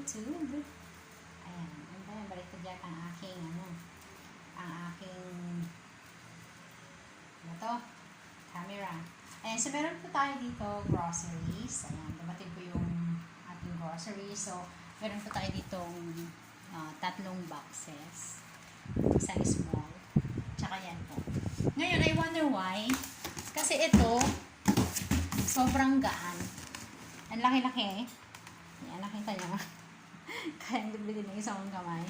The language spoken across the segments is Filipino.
YouTube. Ayan, balik ko dyan ang aking, camera. Ayan, so meron po tayo dito groceries. Ayan, dumating po yung ating groceries. So, meron po tayo ditong 3 boxes. Isang small. Tsaka yan po. Ngayon, I wonder why. Kasi ito, sobrang gaan. Ang laki-laki. Ayan, nakita nyo. Kaya hindi ng isang kamay.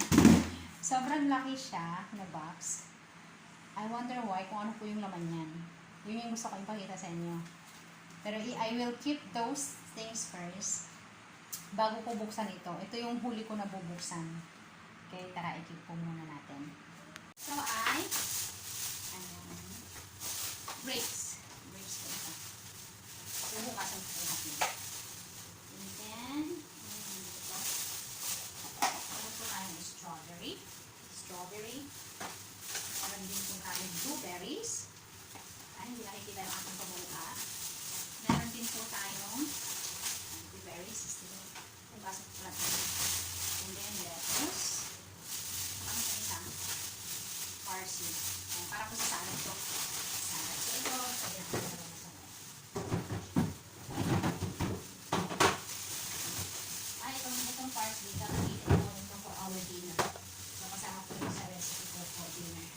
Sobrang laki siya na box. I wonder why, kung ano po yung laman yan. Yun yung gusto ko ipakita sa inyo. Pero I will keep those things first bago ko buksan ito. Ito yung huli ko na bubuksan. Okay, tara, i-keep po muna natin. So, grapes. Grapes po ito. So, bukasan ko po natin. And then, ano po tayo? Strawberry. Meron din po tayo blueberries. Ay, hindi nakikita yung ating pamulka. Meron din po tayong blueberries. Nabasa ko pala tayo. And then, lettuce. Saka sa isang parsley. Ayan, para po sa salad to. Salad. So, ito, sabi na po na sa salad. Ay, itong parsley, gagamitin ko ito for our dinner. So, kasama po ito sa recipe ko for dinner.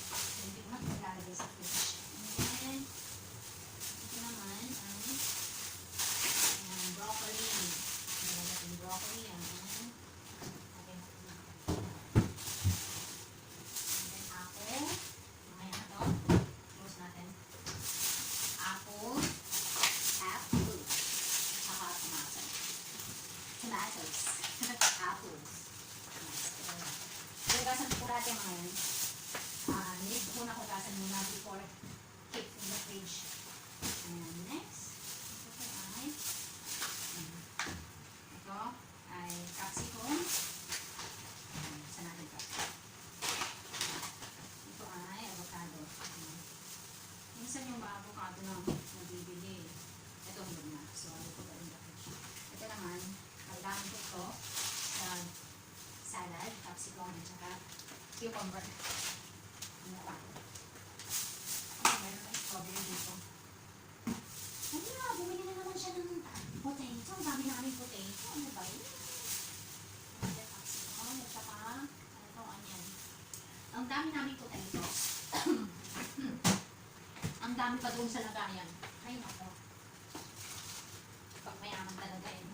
So, hindi ko maglalagay sa fridge. And then, ito naman ay broccoli. Nalagay broccoli. And then, apple. Mamaya na ito. Close natin. Apple. Saka tomatoes. Apples. Hugasan po natin mga yan. Need ko na hugasan muna before keep in the fridge. And next, ito ay capsicum. Saan natin ito? Ito ay avocado. Minsan yung avocado na nabibili. Ito hindi na. So, ano ko ba in the fridge? Ito naman, kailangan ko ito sa salad, capsicum, at saka cucumber. Ano pa? Meron na strawberry dito. Ano na, bumili na naman siya ng potato. Ang dami namin potato. Ano ba yun? Capsicum, at saka ito, onion. Ang dami namin potato. Ang dami pa doon sa lagayan. Ay, nako. Pag mayaman talaga yun.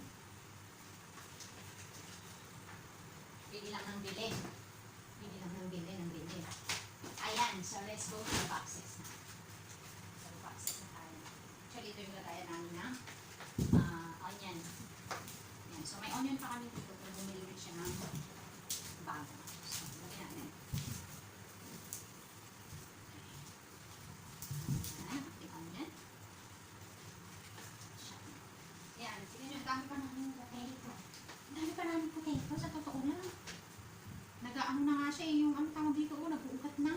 Bili lang ng bili. Ayan, so let's go to the boxes na. So, the boxes na tayo. Actually, ito yung lagayan namin ng onion. Ayan, so may onion pa kami dito kung bumili rin siya ng bago. So, lagyan natin. Ayan, ating onion. Ayan, tignan nyo, dami pa namin potato. Dami pa namin potato, sa totoo lang. Nag-ano na nga siya, yung ano tawag dito, nag-uugat na.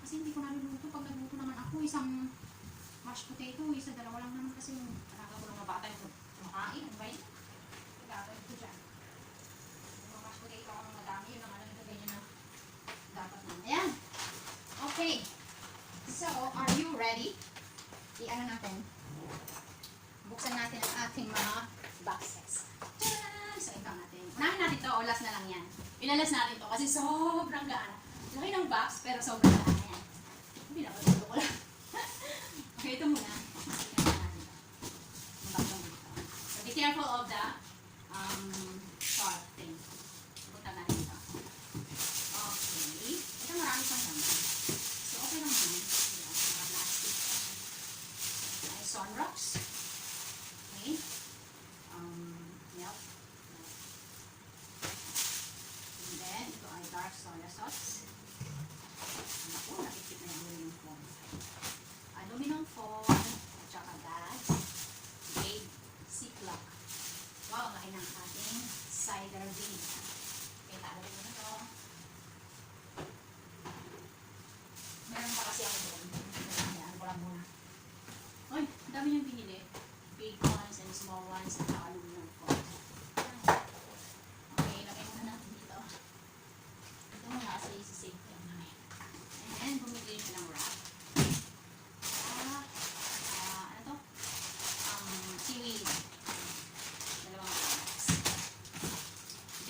Kasi hindi ko naluluto. Pag nagluto naman ako, isang mashed potato, isa dalawa lang naman kasi nakaka ko ng mga bata yung kumakain. Ano ba yun? Gagawin ko dyan. Yung mashed potato ako ng madami, yun ang alam ito ganyan na dapat na. Ayan! Okay. So, are you ready? I-ano natin? Buksan natin ang ating mga boxes. Tadaan! So, ito natin. Unahin natin ito, o last na lang yan. Ilalas natin ito kasi sobrang gaan. Laki ng box, pero sobrang gaan. Ayan. Pinapatuto ko lang. Okay, ito muna. So, be careful of the sharp thing. Butan natin ito. Okay. Ito marami pang naman. So, okay lang naman. Mga plastic. Ay, Sunrox. Okay. Milk. And then, ito ay dark soya sauce. Ako, nakikip na yung aluminum foam. Aluminum foam, at saka bags, jade, ziplock. Wow, ang laki ng ating cider vinegar. Okay, tagalin mo na ito. Meron pa kasi ako doon. Ano ko lang muna. Uy, dami niyang binili. Big ones and small ones, at saka aluminum foam.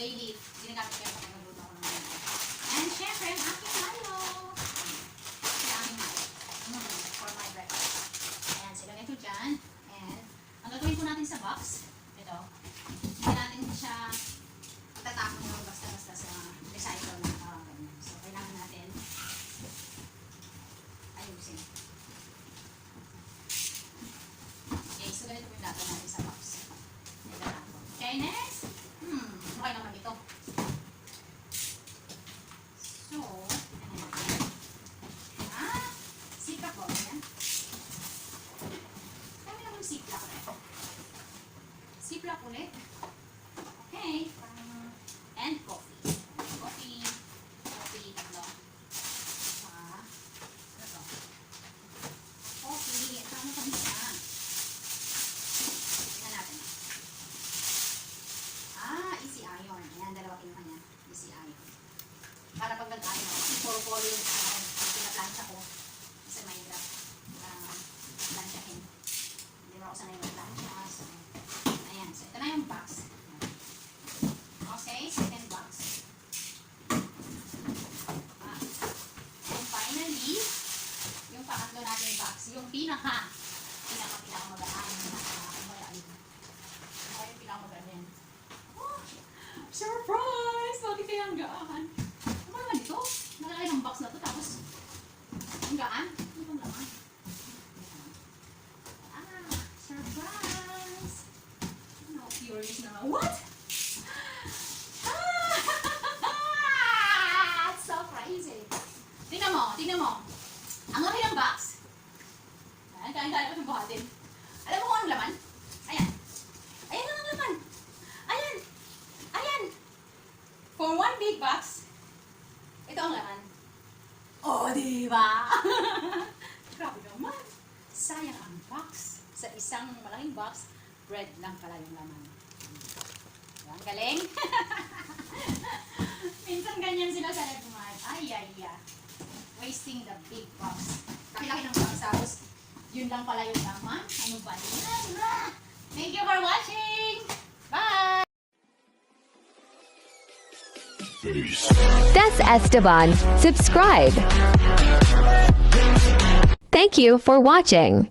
daily, ginagamit ko yan pag nagluto ako ng mga. And syempre, ang aking malo. Ang aking malo. For my breakfast. Ayan, so ilagay ko dyan. And, ang gagawin po natin sa box, ito, hindi natin siya itatapon yung basta-basta sa recycle na ganyan. So, kailangan natin ayusin. Okay, so ganito po yung data natin sa box. Okay, next. Okay naman ito. So, ano natin? Ziplock ba? Ayan. Kami naman ziplock ulit. Ziplock ulit. Okay. And coffee. Coffee, tatlo. Ano to? Coffee. Ito, ano kami siya? Tingnan natin. Easy iron. Ayan, dalawa kinuha niya. Easy iron. Para pag nag-iron ako, kasi polo-polo yung pinaplansya ko. Kasi mahirap. Plansyahin. Hindi mo ako sanay mag-plansya. So, ayan. So, ito na yung box. Okay, second box. And finally, yung pangatlo natin box. Yung pinaka-magaan. Yung pinaka-magaan. Surprise! Bakit kaya ang gaan? Ano naman ito? Nakalagay ng box na to tapos ang gaan? Ano bang laman? Surprise! No, curious na. What? It's so crazy. Tingnan mo. Ang laki ng box. Ayan, kaya ko itong buhatin. Alam mo kung anong laman? Ayan. Ayan ang laman. Ayan. For one big box, ito ang laman. Oh, diba? Grabe naman. Sayang ang box. Sa isang malaking box, bread lang pala yung laman. Ang galing. Minsan ganyan sila sa nagmahal. Ay. Wasting the big box. Laki ng box. Tapos, yun lang pala yung laman. Ano ba yan? Thank you for watching. Bye! That's Esteban. Subscribe. Thank you for watching.